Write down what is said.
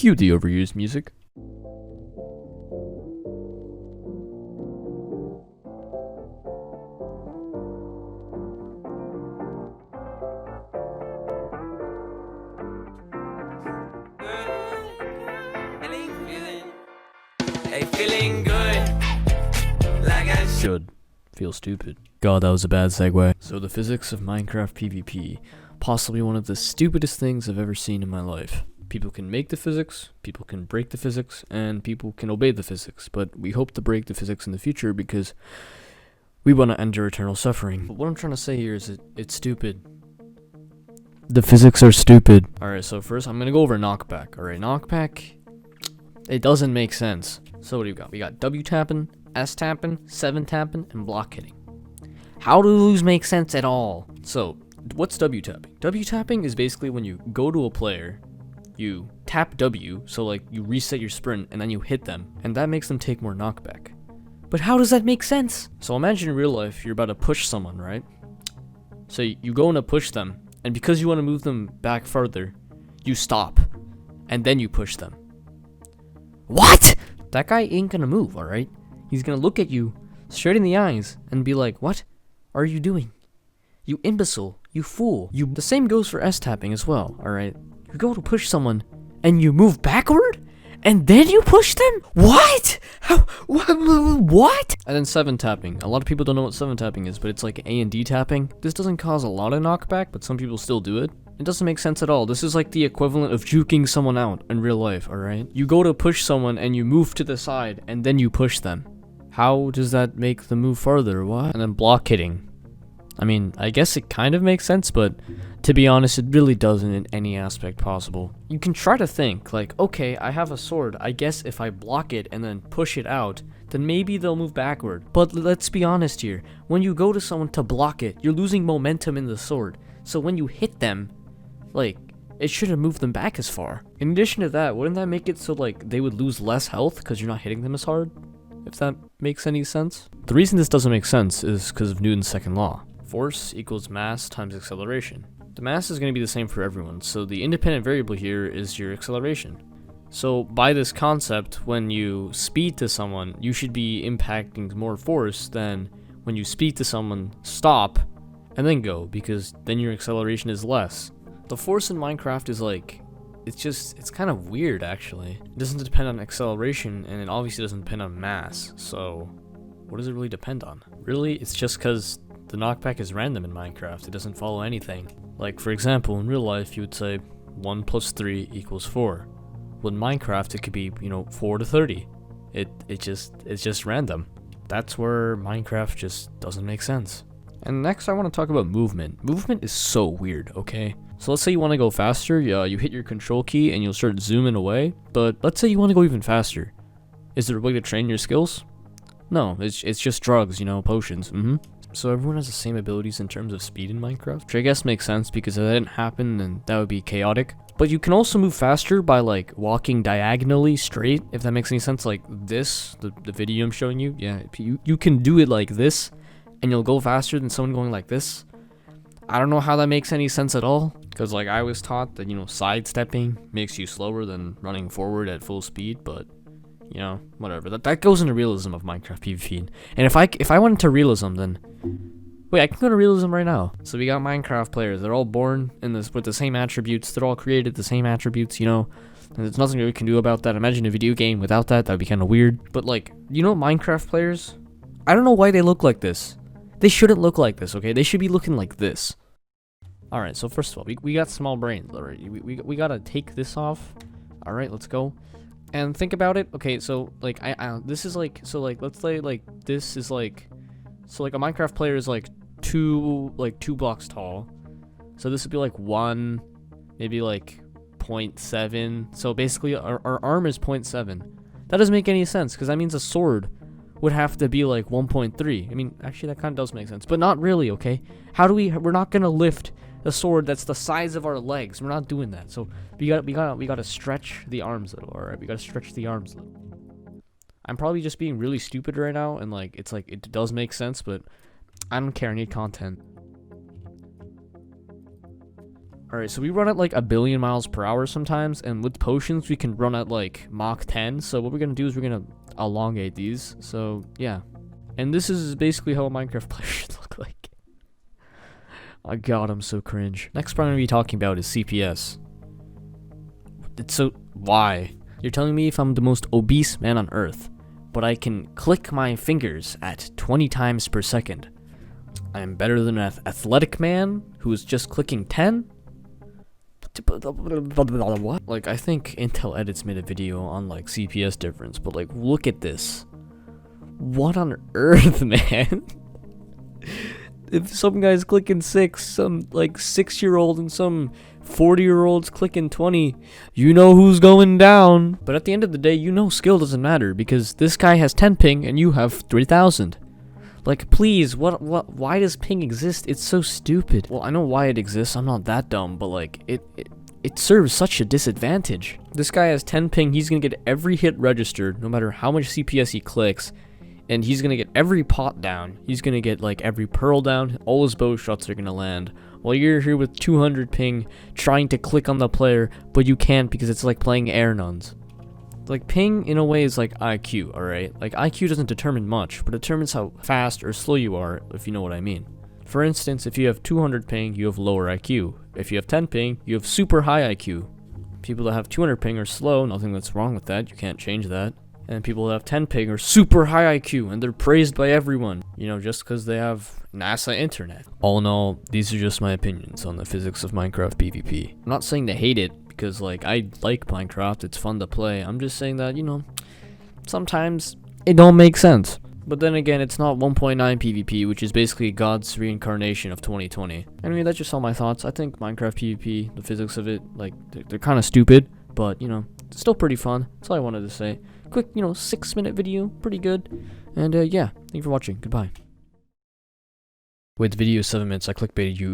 Cue the overused music. Feeling good, like I Should feel stupid. God, that was a bad segue. So the physics of Minecraft PvP, possibly one of the stupidest things I've ever seen in my life. People can make the physics, people can break the physics, and people can obey the physics, but we hope to break the physics in the future because we want to endure eternal suffering. But what I'm trying to say here is it's stupid. The physics are stupid. Alright, so first I'm going to go over knockback. Alright, knockback, it doesn't make sense. So what do you got? We got W tapping, S tapping, 7 tapping, and block hitting. How do those make sense at all? So, what's W tapping? W tapping is basically when you go to a player, you tap W, so like you reset your sprint, and then you hit them, and that makes them take more knockback. But how does that make sense? So imagine in real life, you're about to push someone, right? So you go in to push them, and because you want to move them back further, you stop, and then you push them. What? That guy ain't gonna move, alright? He's gonna look at you straight in the eyes and be like, what are you doing? You imbecile, you fool. The same goes for S-tapping as well, alright? You go to push someone and you move backward and then you push them? What? How? What? And then 7 tapping. A lot of people don't know what 7 tapping is, but it's like A and D tapping. This doesn't cause a lot of knockback, but some people still do it. It doesn't make sense at all. This is like the equivalent of juking someone out in real life, alright? You go to push someone and you move to the side and then you push them. How does that make them move farther? What? And then block hitting. I mean, I guess it kind of makes sense, but to be honest, it really doesn't in any aspect possible. You can try to think, like, okay, I have a sword. I guess if I block it and then push it out, then maybe they'll move backward. But let's be honest here. When you go to someone to block it, you're losing momentum in the sword. So when you hit them, like, it shouldn't move them back as far. In addition to that, wouldn't that make it so, like, they would lose less health because you're not hitting them as hard? If that makes any sense? The reason this doesn't make sense is because of Newton's second law. Force equals mass times acceleration. The mass is going to be the same for everyone, so the independent variable here is your acceleration. So by this concept, when you speed to someone, you should be impacting more force than when you speed to someone, stop, and then go, because then your acceleration is less. The force in Minecraft is like, it's kind of weird actually. It doesn't depend on acceleration, and it obviously doesn't depend on mass, so what does it really depend on? Really, it's just because the knockback is random in Minecraft. It doesn't follow anything. Like, for example, in real life, you would say 1 plus 3 equals 4. Well, in Minecraft, it could be, 4 to 30. It's just random. That's where Minecraft just doesn't make sense. And next, I want to talk about movement. Movement is so weird, okay? So let's say you want to go faster, you hit your control key and you'll start zooming away. But let's say you want to go even faster. Is there a way to train your skills? No, it's just drugs, potions. So everyone has the same abilities in terms of speed in Minecraft, which I guess makes sense because if that didn't happen, then that would be chaotic. But you can also move faster by, like, walking diagonally straight, if that makes any sense. Like this, the video I'm showing you, yeah, you can do it like this, and you'll go faster than someone going like this. I don't know how that makes any sense at all, because, like, I was taught that, sidestepping makes you slower than running forward at full speed, but whatever. That goes into realism of Minecraft PvP. And if I went into realism, then wait, I can go to realism right now. So we got Minecraft players. They're all born in this with the same attributes. They're all created the same attributes. And there's nothing we can do about that. Imagine a video game without that. That'd be kind of weird. But like, Minecraft players, I don't know why they look like this. They shouldn't look like this. Okay, they should be looking like this. All right. So first of all, we got small brains. All right, we gotta take this off. All right, let's go. And think about it. Okay, so like this is like, so like let's say like this is like, so like a Minecraft player is like two blocks tall. So this would be like 1, maybe like 0.7. So basically our arm is 0.7. That doesn't make any sense because that means a sword would have to be like 1.3. I mean, actually that kind of does make sense, but not really. Okay, we're not gonna lift a sword that's the size of our legs. We're not doing that. So we gotta stretch the arms a little. All right, we gotta stretch the arms a little. I'm probably just being really stupid right now, and like it does make sense, but I don't care. I need content. Alright, so we run at like 1,000,000,000 miles per hour sometimes, and with potions we can run at like Mach 10, so what we're gonna do is we're gonna elongate these, so yeah. And this is basically how a Minecraft player should look like. Oh god, I'm so cringe. Next part I'm gonna be talking about is CPS. It's so... why? You're telling me if I'm the most obese man on earth, but I can click my fingers at 20 times per second. I am better than an athletic man who is just clicking 10? What? Like, I think Intel Edits made a video on, like, CPS difference, but, like, look at this. What on earth, man? If some guy's clicking 6, some, like, 6-year-old and some 40-year-old's clicking 20, you know who's going down. But at the end of the day, you know skill doesn't matter, because this guy has 10 ping and you have 3,000. Like, please, why does ping exist? It's so stupid. Well, I know why it exists, I'm not that dumb, but like, it serves such a disadvantage. This guy has 10 ping, he's gonna get every hit registered, no matter how much CPS he clicks, and he's gonna get every pot down. He's gonna get like every pearl down, all his bow shots are gonna land, while you're here with 200 ping, trying to click on the player, but you can't because it's like playing air nuns. Like, ping, in a way, is like IQ, alright? Like, IQ doesn't determine much, but it determines how fast or slow you are, if you know what I mean. For instance, if you have 200 ping, you have lower IQ. If you have 10 ping, you have super high IQ. People that have 200 ping are slow, nothing that's wrong with that, you can't change that. And people that have 10 ping are super high IQ, and they're praised by everyone, you know, just because they have NASA internet. All in all, these are just my opinions on the physics of Minecraft PvP. I'm not saying to hate it, because like I like Minecraft, it's fun to play. I'm just saying that, you know, sometimes it don't make sense. But then again, it's not 1.9 PvP, which is basically God's reincarnation of 2020. Anyway, that's just all my thoughts. I think Minecraft PvP, the physics of it, like, they're kind of stupid, but, you know, it's still pretty fun. That's all I wanted to say. Quick, you know, 6-minute video, pretty good. And yeah, thank you for watching. Goodbye. Wait, the video is 7 minutes. I clickbaited you.